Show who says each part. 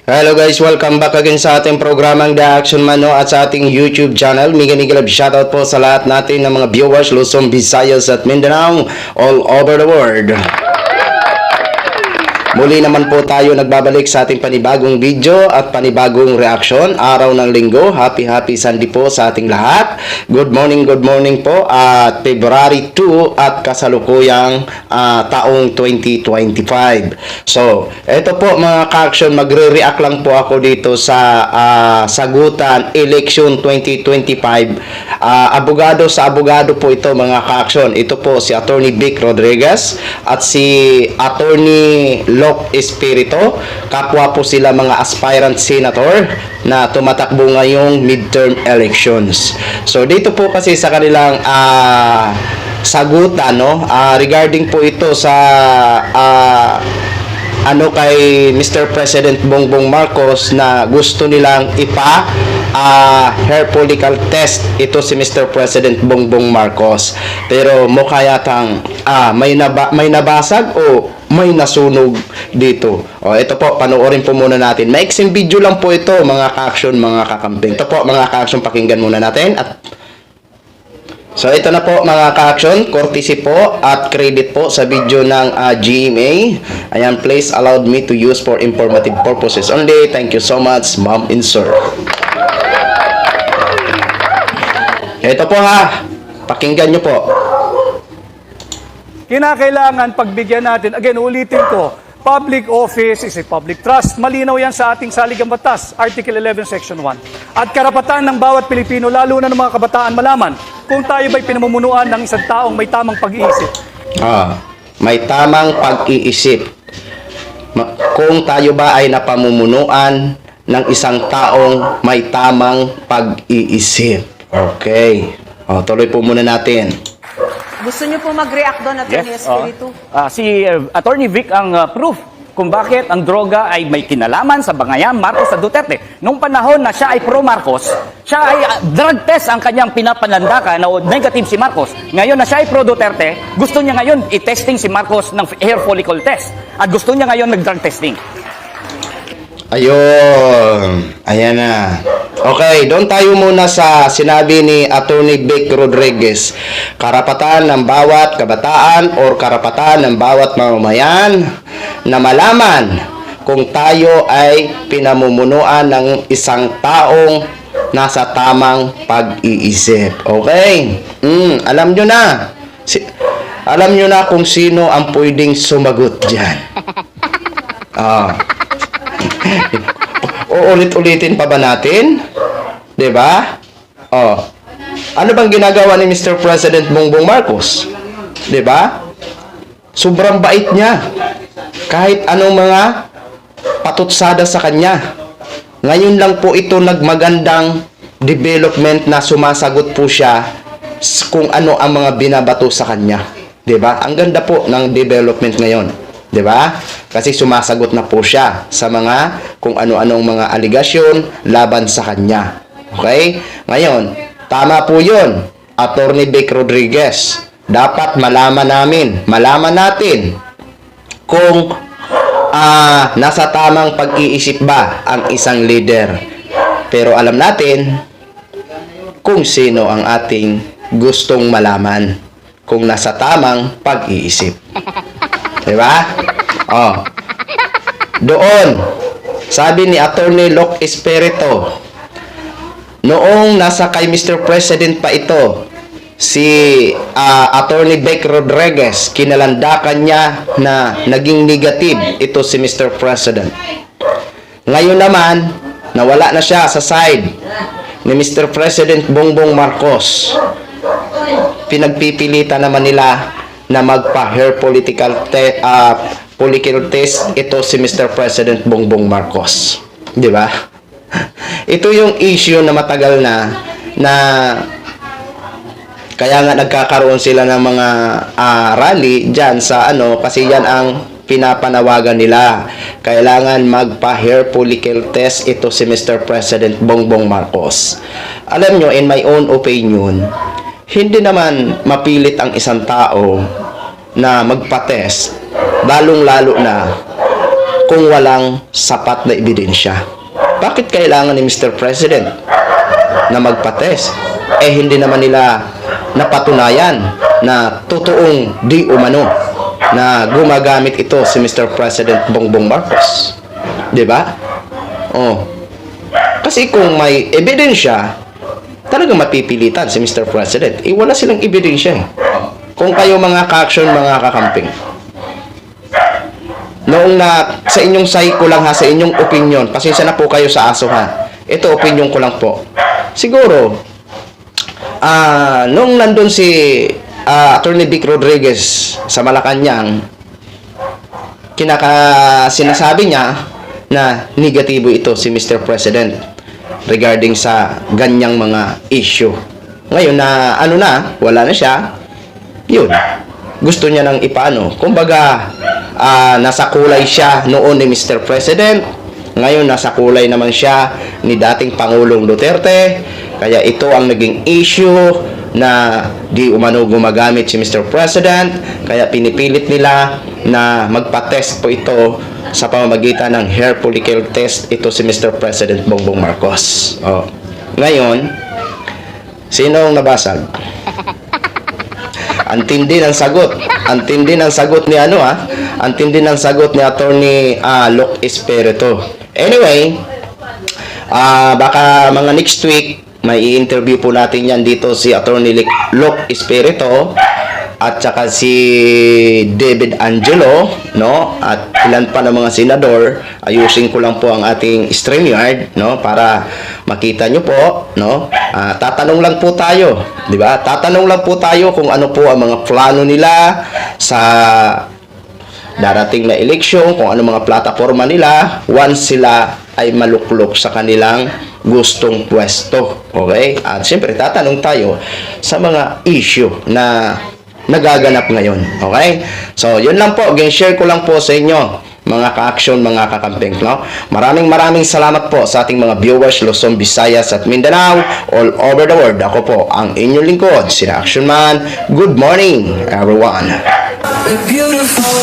Speaker 1: Hello guys, welcome back again sa ating programang The Action Man at sa ating YouTube channel. Mega shoutout po sa lahat natin ng mga viewers Luzon, Visayas at Mindanao all over the world. Muli naman po tayo nagbabalik sa ating panibagong video at panibagong reaction. Araw ng linggo, happy Sunday po sa ating lahat. Good morning po at February 2 at kasalukuyang taong 2025. So, ito po mga ka-action, magre-react lang po ako dito sa sagutan election 2025. Abogado sa abogado po ito mga ka-action. Ito po si Attorney Vic Rodriguez at si Attorney Locke Espirito. Kapwa po sila mga aspirant senator na tumatakbo ngayong midterm elections. So dito po kasi sa kanilang sagutan regarding po ito sa kay Mr. President Bongbong Marcos na gusto nilang hair follicle test ito si Mr. President Bongbong Marcos. Pero mukha yatang may nabasag o may nasunog dito. Ito po, panoorin po muna natin. Maiksing video lang po ito mga ka-action, mga kakamping. Ito po mga ka-action, pakinggan muna natin. So ito na po mga ka-action, courtesy po at credit po sa video ng GMA. Ayan, please allowed me to use for informative purposes only. Thank you so much, ma'am and sir. Ito po pakinggan nyo po.
Speaker 2: Kinakailangan pagbigyan natin, again, ulitin ko, public office is a public trust. Malinaw yan sa ating saligang batas, Article 11, Section 1. At karapatan ng bawat Pilipino, lalo na ng mga kabataan, malaman kung tayo ba'y pinamumunuan ng isang taong may tamang pag-iisip.
Speaker 1: May tamang pag-iisip. Kung tayo ba ay napamumunuan ng isang taong may tamang pag-iisip. Okay. Tuloy po muna natin.
Speaker 3: Gusto niyo po mag-react doon, Atty. Espiritu?
Speaker 4: Si Attorney Vic ang proof kung bakit ang droga ay may kinalaman sa bangayan Marcos sa Duterte. Nung panahon na siya ay pro-Marcos, siya ay drug test ang kanyang pinapanandakan na negative si Marcos. Ngayon na siya ay pro-Duterte, gusto niya ngayon i-testing si Marcos ng hair follicle test. At gusto niya ngayon nag-drug testing.
Speaker 1: Ayun. Ayan na. Okay, doon tayo muna sa sinabi ni Attorney Vic Rodriguez. Karapatan ng bawat kabataan or karapatan ng bawat mamamayan na malaman kung tayo ay pinamumunuan ng isang taong nasa tamang pag-iisip. Okay? Alam nyo na. Alam nyo na kung sino ang pwedeng sumagot dyan. Uulit-ulitin pa ba natin? 'Di ba? Ano bang ginagawa ni Mr. President Bongbong Marcos? 'Di ba? Sobrang bait niya. Kahit anong mga patutsada sa kanya. Ngayon lang po ito nagmagandang development na sumasagot po siya kung ano ang mga binabato sa kanya. 'Di ba? Ang ganda po ng development ngayon. 'Di ba? Kasi sumasagot na po siya sa mga kung ano-anong mga aligasyon laban sa kanya. Okay? Ngayon, tama po 'yun. Attorney Vic Rodriguez. Dapat malaman natin kung nasa tamang pag-iisip ba ang isang leader. Pero alam natin kung sino ang ating gustong malaman kung nasa tamang pag-iisip. Diba? Doon, sabi ni Attorney Locke Espirito, noong nasa kay Mr. President pa ito, si Attorney Vic Rodriguez, kinalandakan niya na naging negative ito si Mr. President. Ngayon naman, nawala na siya sa side ni Mr. President Bongbong Marcos. Pinagpipilitan naman nila na magpa-hair follicle test ito si Mr. President Bongbong Marcos. 'Di ba? Ito yung issue na matagal na kaya nga nagkakaroon sila ng mga rally diyan sa kasi yan ang pinapanawagan nila. Kailangan magpa-hair follicle test ito si Mr. President Bongbong Marcos. Alam nyo, in my own opinion, hindi naman mapilit ang isang tao na magpa-test, lalong-lalo na kung walang sapat na ebidensya? Bakit kailangan ni Mr. President na magpa-test? Hindi naman nila napatunayan na totoong di umano na gumagamit ito si Mr. President Bongbong Marcos. 'Di ba? Kasi kung may ebidensya, talagang mapipilitan si Mr. President. Wala silang ebidensya. Kung kayo mga ka-action, mga kakamping, noong na sa inyong say ko lang ha, sa inyong opinion, pasensya na po kayo sa aso ha. Ito opinion ko lang po. Siguro, noong nandun si Attorney Vic Rodriguez sa Malacanang, sinasabi niya na negatibo ito si Mr. President regarding sa ganyang mga issue. Ngayon na wala na siya, yun, gusto niya nang ipaano. Kumbaga, nasa kulay siya noon ni Mr. President, ngayon nasa kulay naman siya ni dating Pangulong Duterte, kaya ito ang naging issue na di umano gumagamit si Mr. President, kaya pinipilit nila na magpa-test po ito sa pamamagitan ng hair follicle test ito si Mr. President Bongbong Marcos. Ngayon, sino ang nabasag? Antindi ng sagot. Antindi ng sagot ni Antindi ng sagot ni Attorney Locke Espiritu. Anyway, baka mga next week may i-interview po natin yan dito si Attorney Locke Espiritu at saka si David Angelo, no? At ilan pa ng mga senador. Ayusin ko lang po ang ating StreamYard, no? Para makita nyo po, no? Tatanong lang po tayo, di ba? Tatanong lang po tayo kung ano po ang mga plano nila sa darating na eleksyon, kung ano mga plataforma nila once sila ay maluklok sa kanilang gustong pwesto. Okay? At siyempre, tatanong tayo sa mga issue na nagaganap ngayon. Okay? So, yun lang po. Again, share ko lang po sa inyo, mga ka-action, mga kakamping. No? Maraming salamat po sa ating mga viewers, Luzon, Visayas at Mindanao, all over the world. Ako po, ang inyong lingkod, si Action Man. Good morning, everyone.
Speaker 5: Beautiful.